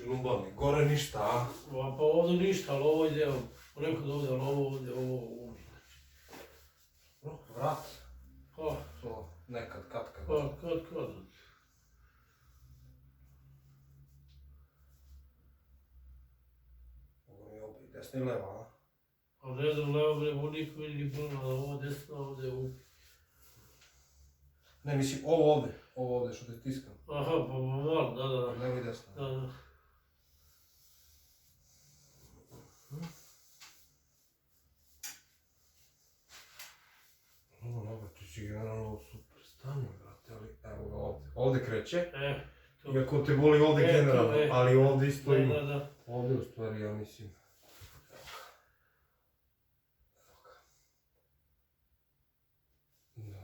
Ljubavi, gore ništa, a? Pa ovdje ništa, ali ovo ide, nekad ovdje, ali ovo ovdje, ovo. Vrat. Pa. To nekad, kad. Pa, kad. Ovo mi je opet desna i leva, a? A ne znam, levo bre, vodik vidi brno, ovo desno, ovdje u... Ne, mislim, ovo ovdje što te stiskam. Aha, pa malo, da. Levo i desno. Da. Dobro, ti si generalno u super stanju, brate, ali evo ga ovdje. Ovdje kreće. To. Iako te boli ovdje generalno, ali ovdje isto ima. Da. Ovdje u stvari, ja mislim. Evo ga. Dobro.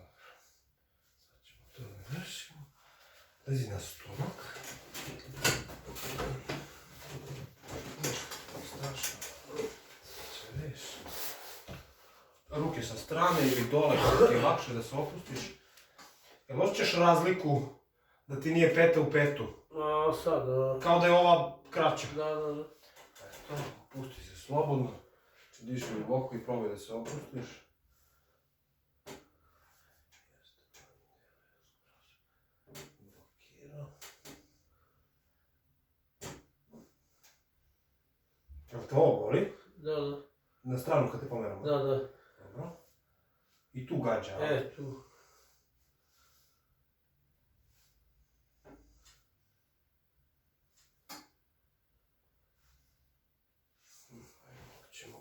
Sad ćemo to da rešimo. Lezi na stomak. Strašno. Sad će reši. Ruke sa strane ili dole, kako ti je lakše da se opustiš. Jel osjećaš razliku da ti nije peta u petu? A sad, da. Kao da je ova kraća. Da. Eto, pusti se slobodno. Diši duboko i probaj da se opustiš. Blokirao. Jel te ovo boli? Da. Na stranu kad te pomeramo? Da. Dobro. I tu gađa, a? Tu. Ćemo.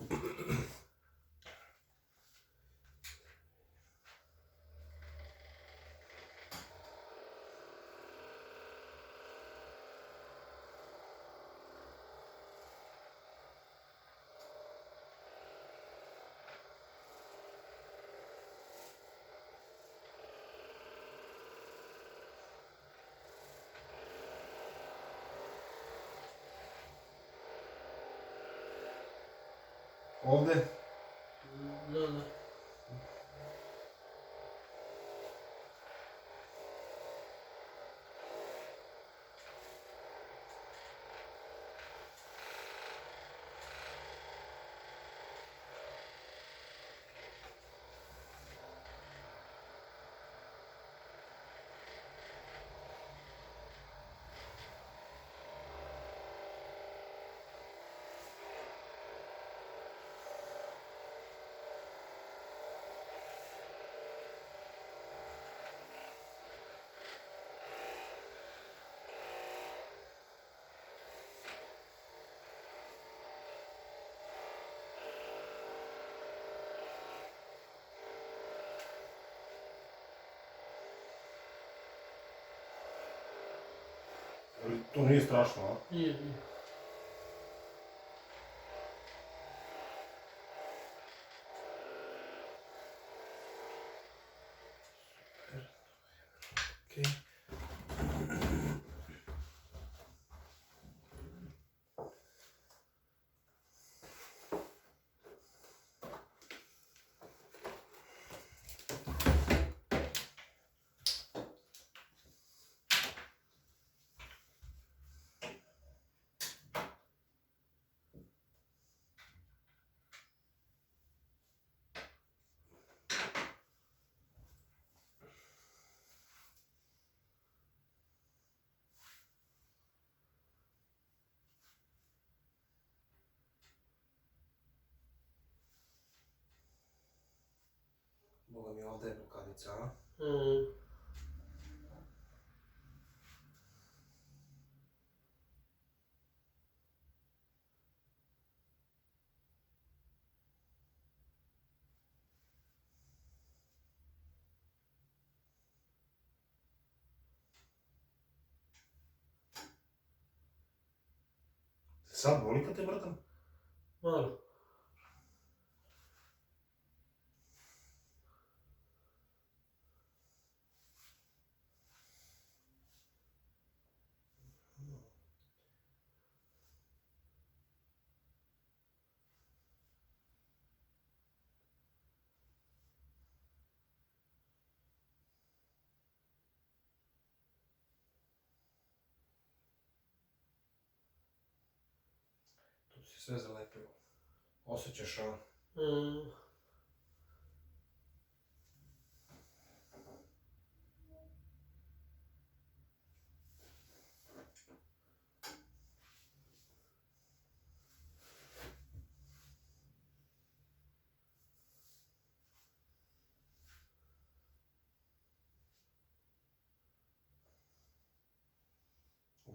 Ovdje? Da. To nije strašno, a? Nije. Okej. Boga mi ovdje je blokadica, a? Sad boli kad te vrtam? Malo. sve zalepilo. Osjećaš, a?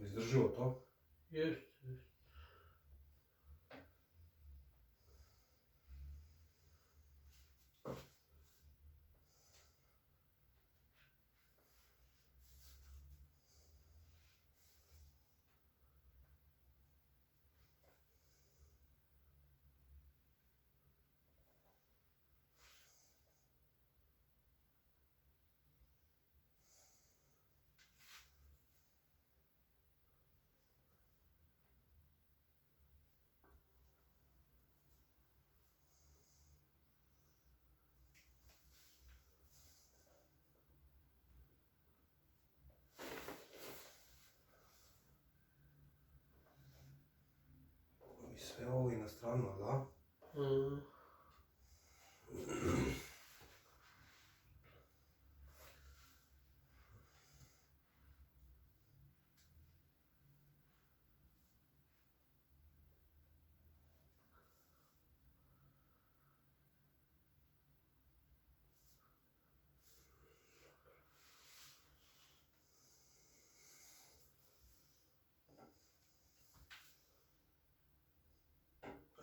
Izdrživo to? Jest. I sve ovo i na stranu, da?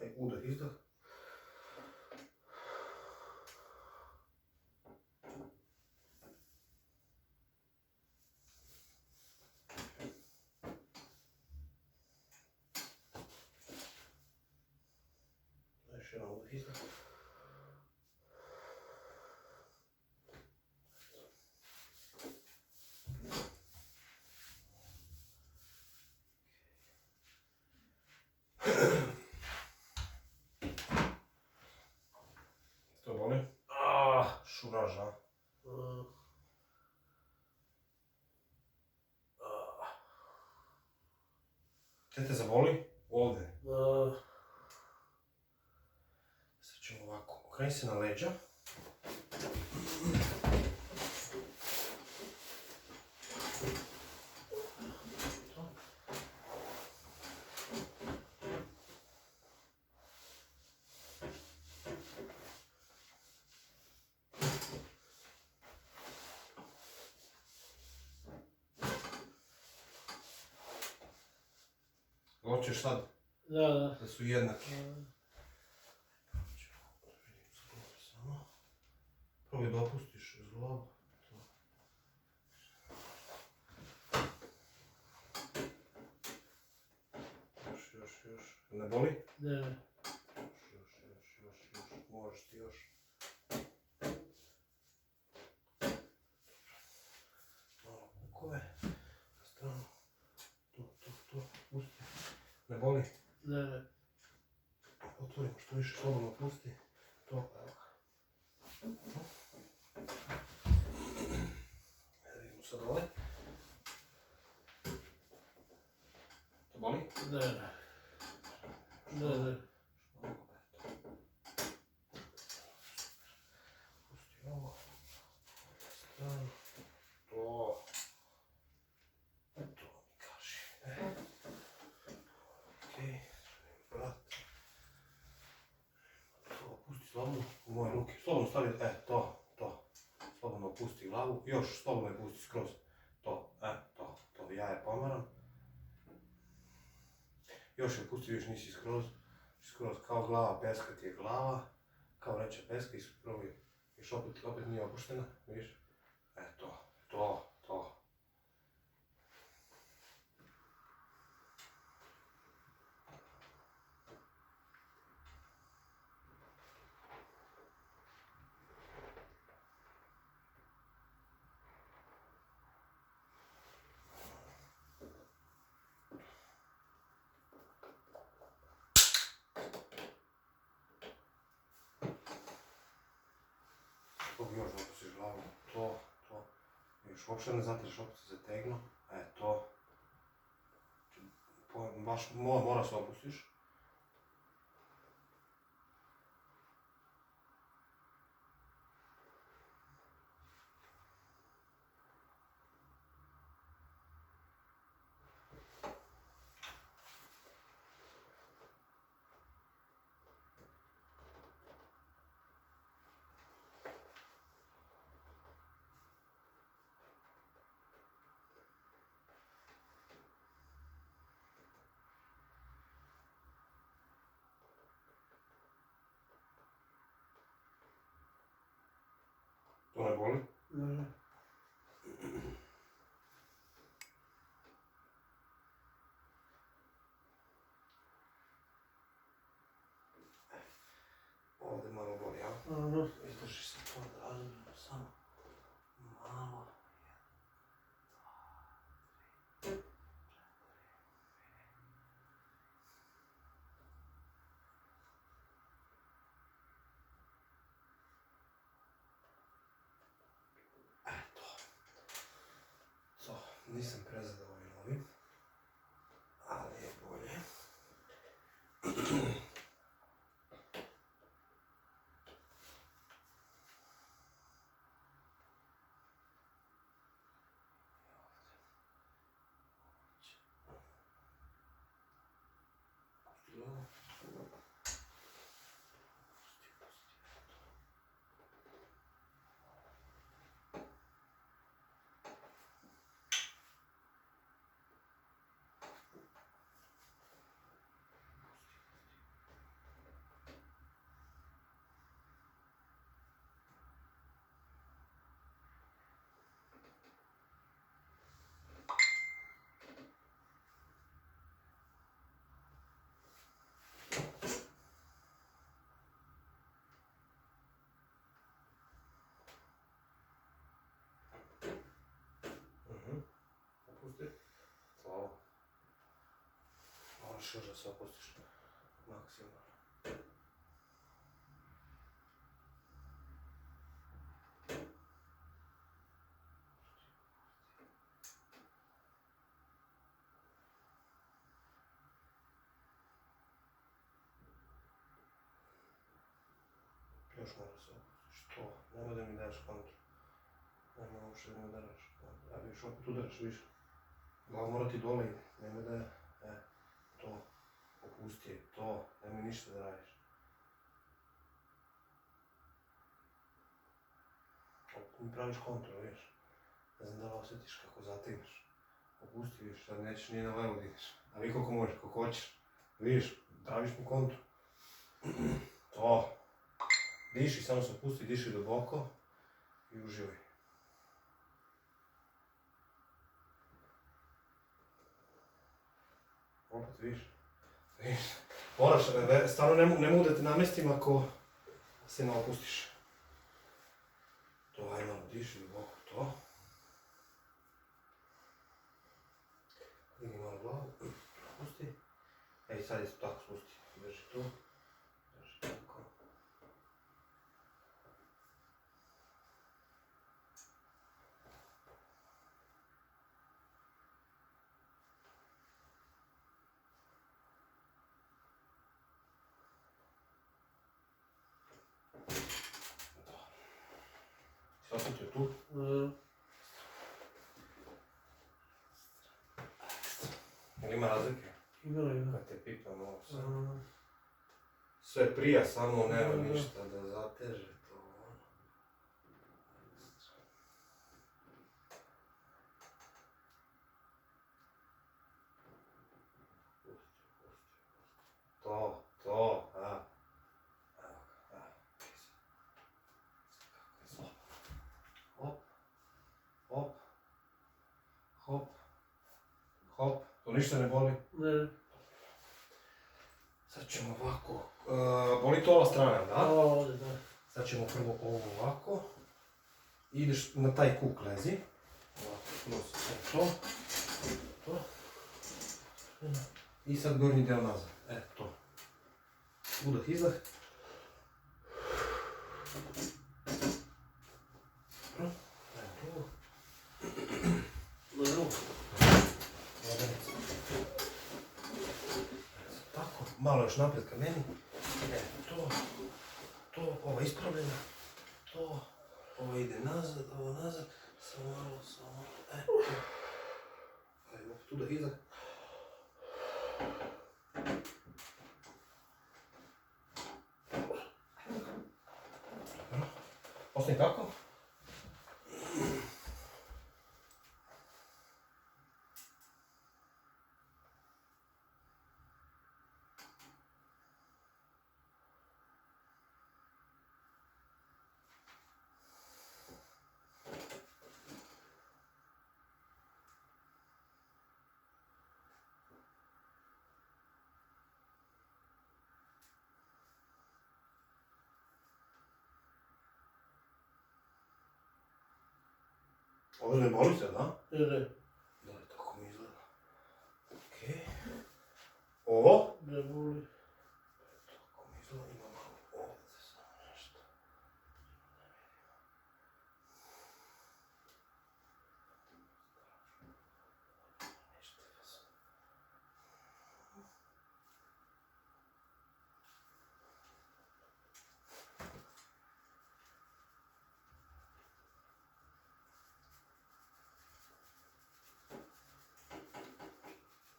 Aj, udah, izdah. Još jedan udah, izdah. To boli? Šuraž, a? Gdje te zaboli? Ovdje. Sad ćemo ovako, okreni se na leđa. Hoćeš sad Da. da su jednaki. Probaj da opustiš uz glavu. Još. Ne boli? Ne. Još. Možeš ti još. Malo kukove. Na stranu. To. Pusti. Ne boli? Ne. Otvorimo što više, slobodno pusti. To, evo. Vidimo sad ovaj. To boli? Ne. Pusti ovo. Stranu. To. To mi kaži. Okej. Brat. To, pusti slobodno u moje ruke. Slobodno stavi, to. Slobodno pusti glavu. Još slobodno je pusti skroz. To. Ja je pomaram. Još je pusti, još nisi skroz kao glava peska ti je glava, kao vreća peska i probaj, još opet nije opuštena, vidiš? To. Još opustiš glavu, to. Još uopšte ne zatreš, opet se zategnu, to. Baš mora se opustiš. boli? Ne. Ovdje malo boli, ja? Aha. Izdrži se to da razumijemo samo malo. To, nisam prezadovoljan ovim, ali je bolje. Opusti. To. Malo širše se opustiš. Maksimalno. Još malo se opustiš. To. Nemoj da mi daješ kontru. Nemoj uopšte da mi udaraš kontru. A viš opet udaraš više. Glava mora ti dole ide. Nemoj da je. To. Opusti je. To. Nemoj ništa da radiš. Opet mi praviš kontru, viš. Ne znam da li osjetiš kako zategneš. Opusti, viš, sad nećeš nije na levo da ideš. Ali koliko možeš, kako hoćeš. Viš, praviš mu kontru. To. Diši, samo se opusti, diši duboko. I uživaj. Opet, viš. Viš. Moraš, stvarno ne mogu da te namestim ako se ne opustiš. To, aj malo, diši duboko, to. Digni malo glavu, spusti. Ej, sad isto tako spusti. Drži tu. Drži tako. Si osjetio tu? Jel ima razlike? Ima. Kad te pitam ovo sam. Sve prija, samo nema ništa da zateže to. To, a. Evo ga, a. Hop, hop, hop, hop. To ništa ne boli? Ne. Sad ćemo ovako, boli to ova strana, da? Ovdje, da. Sad ćemo prvo ovo ovako. Ideš na taj kuk lezi. Ovako, kroz to. I sad gornji deo nazad, to. Udah, izdah. Tako, malo još naprijed ka meni. To, ova ispravljena. To, ovo ide nazad, ovo nazad. Samo malo, to. Ajde, opet udah, izdah. Ostani tako. Ovo ne boli se, da? Ne, ne, Da, tako mi izgleda. Okej. Ovo? ne boli. Tako mi izgleda, ima malo ovdje samo nešto. Ništa vas.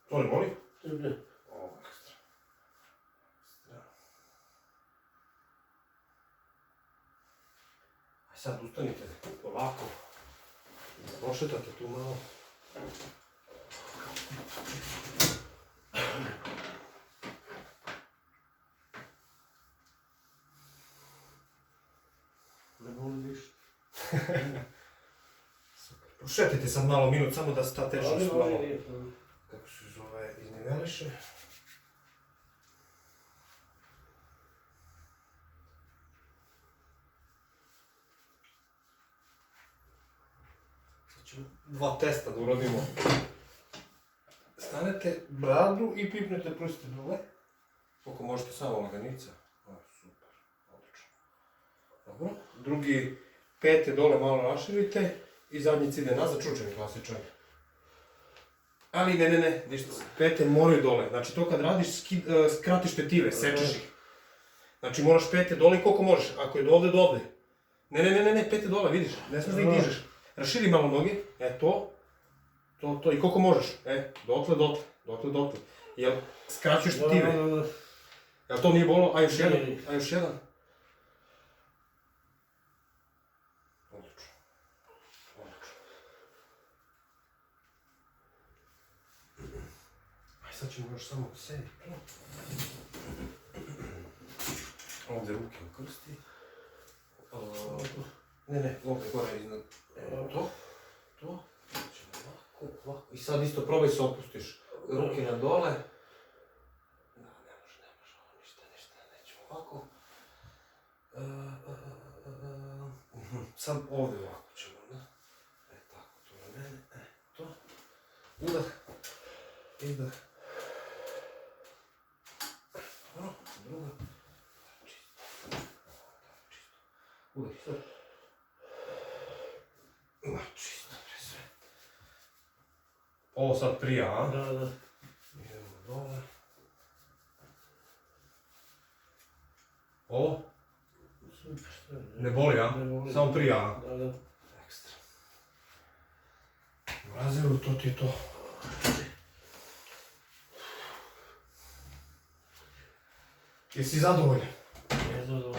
To ne boli? Ne, ne. Ovo ekstra. Ekstra. Aj sad ustanite, polako. Prošetate tu malo. Ne boli ništa. Super. Prošetajte sad malo minut, samo da se ta tečnost malo, nije to. kako se zove, izniveliše. Sad ćemo 2 testa da uradimo. Stanete bradu i pipnete prste dole. Koliko možete, samo laganica. Super, odlično. Dobro. Drugi pete dole malo raširite i zadnjic ide nazad, čučani klasičan. Ali ne, vidiš, pete moraju dole. Znači to kad radiš, skratiš tetive, sečeš ih. Znači moraš pete dole i koliko možeš. Ako je do ovde, do ovde. Ne, pete dole, vidiš, ne smiješ da ih dižeš. Raširi malo noge, to. I koliko možeš, dotle. Jel skraćuješ tetive? Da. Jel to nije bolo? A još jedan? Nije. A još jedan? Odlično. Aj sad ćemo još samo sebi to. Ovdje ruke u krsti. Ne, ovdje gore iznad. To. Ćemo ovako. I sad isto probaj se opustiš. Ruke na dole. Ne može, ovo ništa, nećemo ovako. Sad ovdje ovako ćemo, ne? Tako, to na mene, to. Udah. Izdah. Dobro, druga. Čisto. Udah, sad. Čisto, pre sve. Ovo sad prija, a? Da. Idemo dole. Ovo? Super, sve. Ne boli, a? Ne boli. Samo prija, a? Da. Ekstra. U raziru, to ti je to. Jesi zadovoljan? Ne znam.